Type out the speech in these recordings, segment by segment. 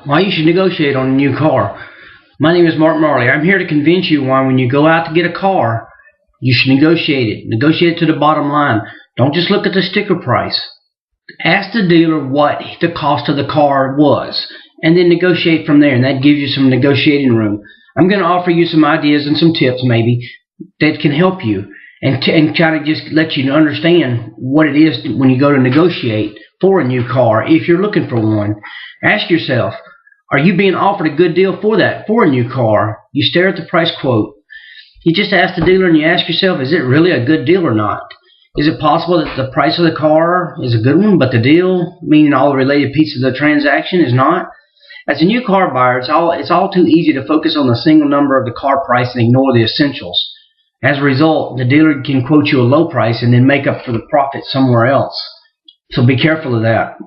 Why you should negotiate on a new car. My name is Mark Marley. I'm here to convince you why when you go out to get a car, you should negotiate it. Negotiate it to the bottom line. Don't just look at the sticker price. Ask the dealer what the cost of the car was, and then negotiate from there, and that gives you some negotiating room. I'm going to offer you some ideas and some tips maybe that can help you and kind of just let you understand what it is when you go to negotiate for a new car if you're looking for one. Ask yourself, are you being offered a good deal for a new car? You stare at the price quote. You just ask the dealer and you ask yourself, is it really a good deal or not? Is it possible that the price of the car is a good one, but the deal, meaning all the related pieces of the transaction, is not? As a new car buyer, it's all too easy to focus on the single number of the car price and ignore the essentials. As a result, the dealer can quote you a low price and then make up for the profit somewhere else. So be careful of that.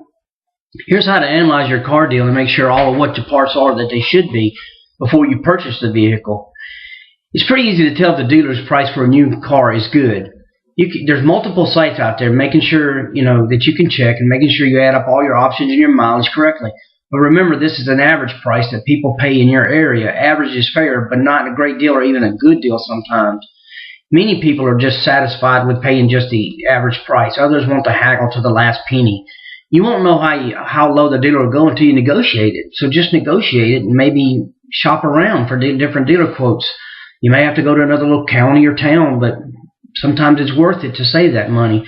Here's how to analyze your car deal and make sure all of what the parts are that they should be before you purchase the vehicle. It's pretty easy to tell if the dealer's price for a new car is good. There's multiple sites out there, making sure that you can check and making sure you add up all your options and your mileage correctly. But remember, this is an average price that people pay in your area. Average is fair, but not a great deal or even a good deal sometimes. Many people are just satisfied with paying just the average price. Others want to haggle to the last penny. You won't know how low the dealer will go until you negotiate it. So just negotiate it and maybe shop around for different dealer quotes. You may have to go to another little county or town, but sometimes it's worth it to save that money.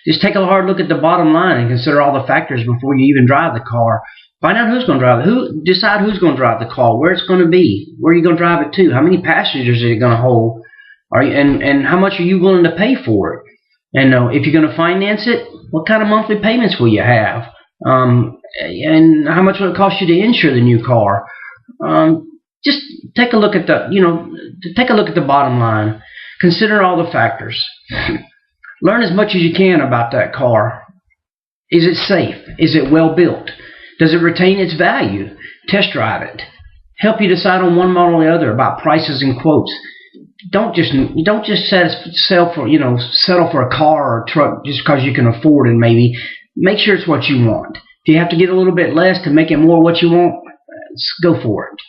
Just take a hard look at the bottom line and consider all the factors before you even drive the car. Find out who's going to drive it. Decide who's going to drive the car, where it's going to be, where you're going to drive it to, how many passengers is it going to hold, and how much are you willing to pay for it. And if you're going to finance it, what kind of monthly payments will you have? And how much will it cost you to insure the new car? Just take a look at the bottom line. Consider all the factors. Learn as much as you can about that car. Is it safe? Is it well built? Does it retain its value? Test drive it. Help you decide on one model or the other about prices and quotes. Don't just settle for a car or a truck just because you can afford it. Maybe make sure it's what you want. If you have to get a little bit less to make it more what you want, go for it.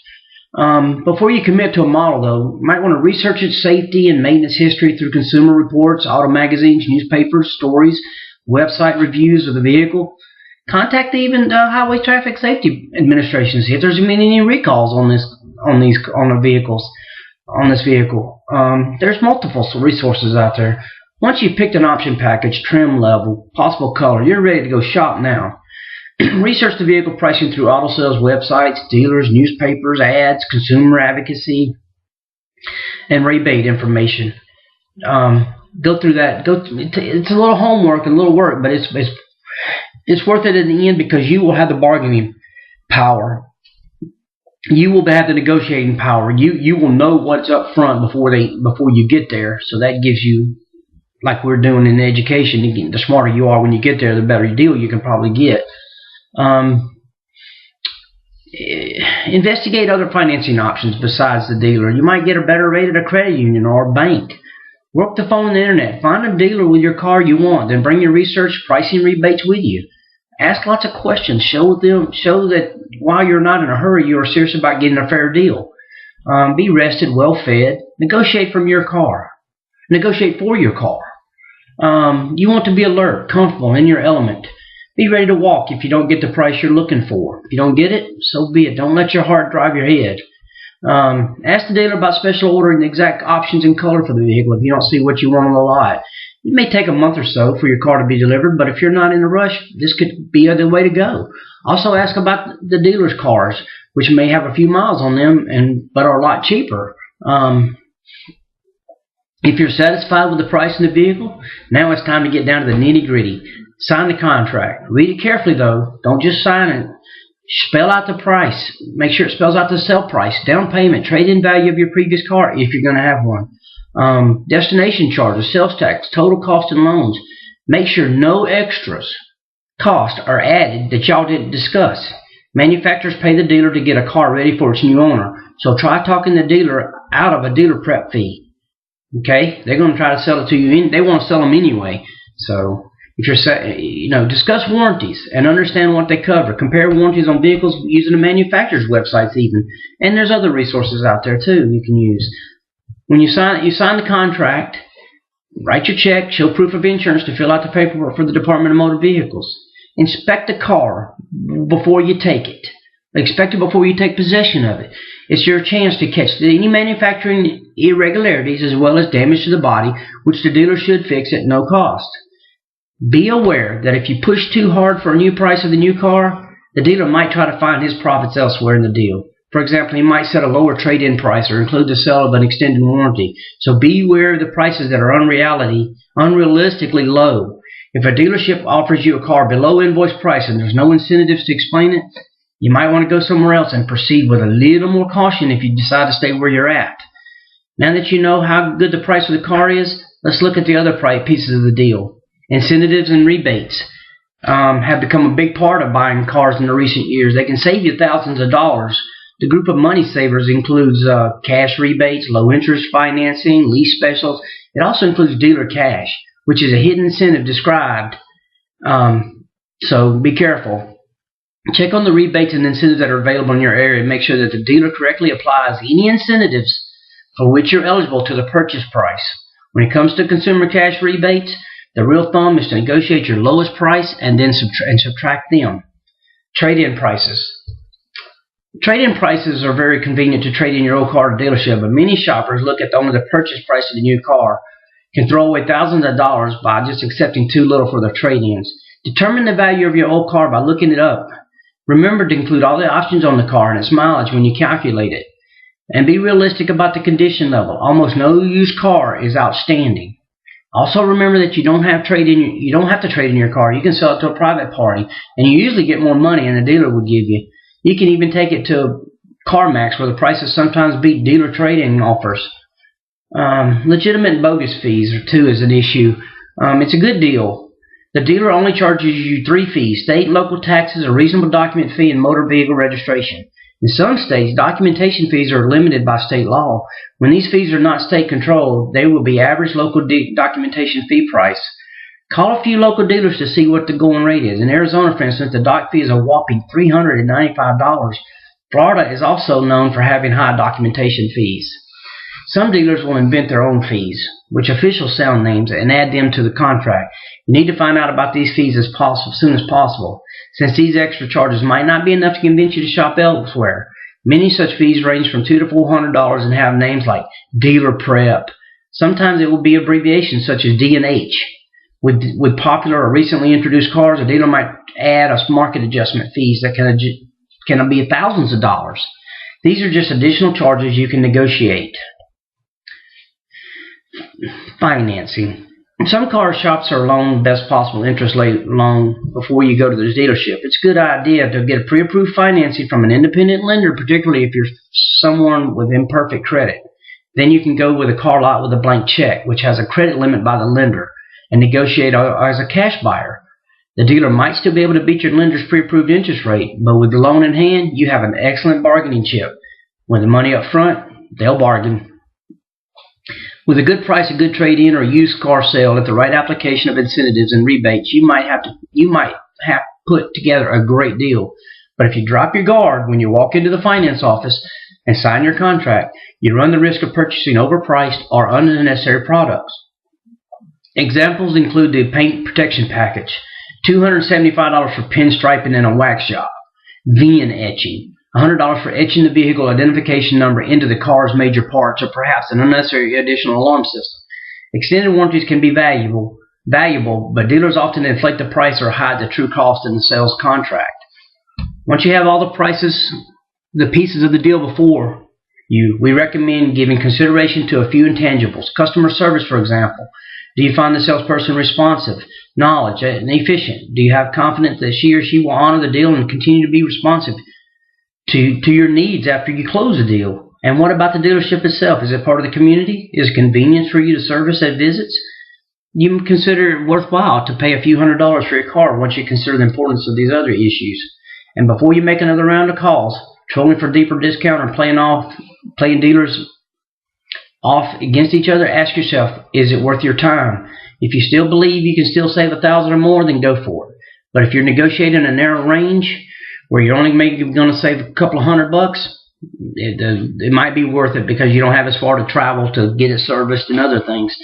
Before you commit to a model, though, you might want to research its safety and maintenance history through consumer reports, auto magazines, newspapers, stories, website reviews of the vehicle. Contact even the Highway Traffic Safety Administration, see if there's been any recalls on this vehicle. There's multiple resources out there. Once you've picked an option package, trim level, possible color, you're ready to go shop now. Research the vehicle pricing through auto sales websites, dealers, newspapers, ads, consumer advocacy, and rebate information. Go through that. It's a little homework and a little work, but it's worth it in the end because you will have the bargaining power. You will have the negotiating power. You will know what's up front before you get there. So that gives you, like we're doing in education, the smarter you are when you get there, the better deal you can probably get. Investigate other financing options besides the dealer. You might get a better rate at a credit union or a bank. Work the phone and the internet. Find a dealer with your car you want. Then bring your research, pricing, rebates with you. Ask lots of questions. Show that while you're not in a hurry, you are serious about getting a fair deal. Be rested, well fed. Negotiate from your car. Negotiate for your car. You want to be alert, comfortable, in your element. Be ready to walk if you don't get the price you're looking for. If you don't get it, so be it. Don't let your heart drive your head. Ask the dealer about special ordering the exact options and color for the vehicle if you don't see what you want on the lot. It may take a month or so for your car to be delivered, but if you're not in a rush, this could be the way to go. Also ask about the dealer's cars, which may have a few miles on them but are a lot cheaper. If you're satisfied with the price of the vehicle, now it's time to get down to the nitty-gritty. Sign the contract. Read it carefully, though. Don't just sign it. Spell out the price. Make sure it spells out the sale price, down payment, trade-in value of your previous car if you're going to have one. Destination charges, sales tax, total cost and loans. Make sure no extras costs are added that y'all didn't discuss. Manufacturers pay the dealer to get a car ready for its new owner. So try talking the dealer out of a dealer prep fee. Okay? They're going to try to sell it to you. They want to sell them anyway. So If you're, discuss warranties and understand what they cover. Compare warranties on vehicles using the manufacturer's websites even. And there's other resources out there too you can use. When you sign the contract, write your check, show proof of insurance to fill out the paperwork for the Department of Motor Vehicles. Inspect the car before you take it. Inspect it before you take possession of it. It's your chance to catch any manufacturing irregularities as well as damage to the body, which the dealer should fix at no cost. Be aware that if you push too hard for a new price of the new car, the dealer might try to find his profits elsewhere in the deal. For example, he might set a lower trade-in price or include the sale of an extended warranty. So be aware of the prices that are unrealistically low. If a dealership offers you a car below invoice price and there's no incentives to explain it, you might want to go somewhere else and proceed with a little more caution if you decide to stay where you're at. Now that you know how good the price of the car is, let's look at the other pieces of the deal. Incentives and rebates have become a big part of buying cars in the recent years. They can save you thousands of dollars. The group of money savers includes cash rebates, low interest financing, lease specials. It also includes dealer cash, which is a hidden incentive described. So be careful. Check on the rebates and incentives that are available in your area and make sure that the dealer correctly applies any incentives for which you're eligible to the purchase price. When it comes to consumer cash rebates, the rule thumb is to negotiate your lowest price and then subtract them. Trade-in prices. Trade-in prices are very convenient to trade in your old car to dealership, but many shoppers look at only the purchase price of the new car, can throw away thousands of dollars by just accepting too little for their trade-ins. Determine the value of your old car by looking it up. Remember to include all the options on the car and its mileage when you calculate it. And be realistic about the condition level. Almost no used car is outstanding. Also remember that you don't have to trade in your car. You can sell it to a private party, and you usually get more money than the dealer would give you. You can even take it to CarMax, where the prices sometimes beat dealer trade-in offers. Legitimate and bogus fees too is an issue. It's a good deal. The dealer only charges you 3 fees: state and local taxes, a reasonable document fee, and motor vehicle registration. In some states, documentation fees are limited by state law. When these fees are not state controlled, they will be average local documentation fee price. Call a few local dealers to see what the going rate is. In Arizona, for instance, the doc fee is a whopping $395. Florida is also known for having high documentation fees. Some dealers will invent their own fees, which officials sound names, and add them to the contract. You need to find out about these fees as soon as possible, since these extra charges might not be enough to convince you to shop elsewhere. Many such fees range from $200 to $400 and have names like dealer prep. Sometimes it will be abbreviations such as D&H. With popular or recently introduced cars, a dealer might add a market adjustment fees that can be thousands of dollars. These are just additional charges you can negotiate. Financing. Some car shops are loan best possible interest rate loan before you go to the dealership. It's a good idea to get pre-approved financing from an independent lender, particularly if you're someone with imperfect credit. Then you can go with a car lot with a blank check, which has a credit limit by the lender, and negotiate as a cash buyer. The dealer might still be able to beat your lender's pre-approved interest rate, but with the loan in hand, you have an excellent bargaining chip. With the money up front, they'll bargain. With a good price, a good trade-in, or used car sale at the right application of incentives and rebates, you might have put together a great deal. But if you drop your guard when you walk into the finance office and sign your contract, you run the risk of purchasing overpriced or unnecessary products. Examples include the paint protection package, $275 for pinstriping and a wax job, VIN etching, $100 for etching the vehicle identification number into the car's major parts, or perhaps an unnecessary additional alarm system. Extended warranties can be valuable, but dealers often inflate the price or hide the true cost in the sales contract. Once you have all the pieces of the deal before you, we recommend giving consideration to a few intangibles. Customer service, for example. Do you find the salesperson responsive, knowledgeable, and efficient? Do you have confidence that she or she will honor the deal and continue to be responsive to your needs after you close the deal? And what about the dealership itself? Is it part of the community? Is it convenient for you to service at visits? You consider it worthwhile to pay a few $100s for your car once you consider the importance of these other issues. And before you make another round of calls, trolling for deeper discount or playing dealers off against each other, ask yourself, is it worth your time? If you still believe you can still save $1,000 or more, then go for it. But if you're negotiating a narrow range where you're only maybe going to save a couple of $100, it might be worth it because you don't have as far to travel to get it serviced and other things.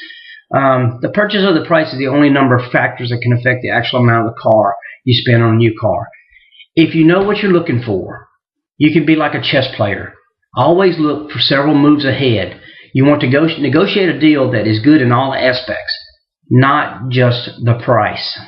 The purchase of the price is the only number of factors that can affect the actual amount of the car you spend on a new car. If you know what you're looking for, you can be like a chess player. Always look for several moves ahead. You want to negotiate a deal that is good in all aspects, not just the price.